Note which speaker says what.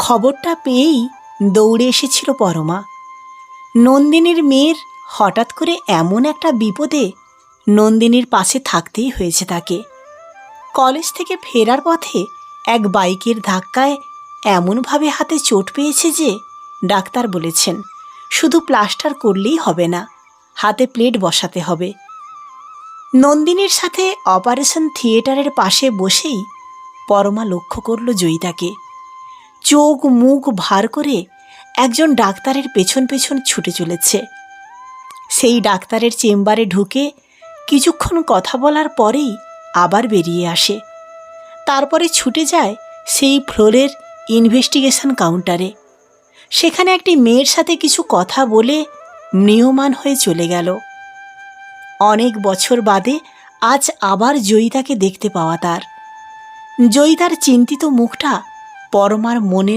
Speaker 1: খবরটা পেয়েই দৌড়ে এসেছিল পরমা। নন্দিনীর মেয়ের হঠাৎ করে এমন একটা বিপদে নন্দিনীর পাশে থাকতেই হয়েছে তাকে। কলেজ থেকে ফেরার পথে এক বাইকের ধাক্কায় এমনভাবে হাতে চোট পেয়েছে যে ডাক্তার বলেছেন শুধু প্লাস্টার করলেই হবে না, হাতে প্লেট বসাতে হবে। নন্দিনীর সাথে অপারেশন থিয়েটারের পাশে বসেই পরমা লক্ষ্য করল জয়িতাকে। চোখ মুখ ভার করে একজন ডাক্তারের পেছন পেছন ছুটে চলেছে। সেই ডাক্তারের চেম্বারে ঢুকে কিছুক্ষণ কথা বলার পরেই আবার বেরিয়ে আসে। তারপরে ছুটে যায় সেই ফ্লোরের ইনভেস্টিগেশন কাউন্টারে। সেখানে একটি মেয়ের সাথে কিছু কথা বলে ম্রিয়মাণ হয়ে চলে গেল। অনেক বছর বাদে আজ আবার জয়িতাকে দেখতে পাওয়া তার। জয়িতার চিন্তিত মুখটা পরমার মনে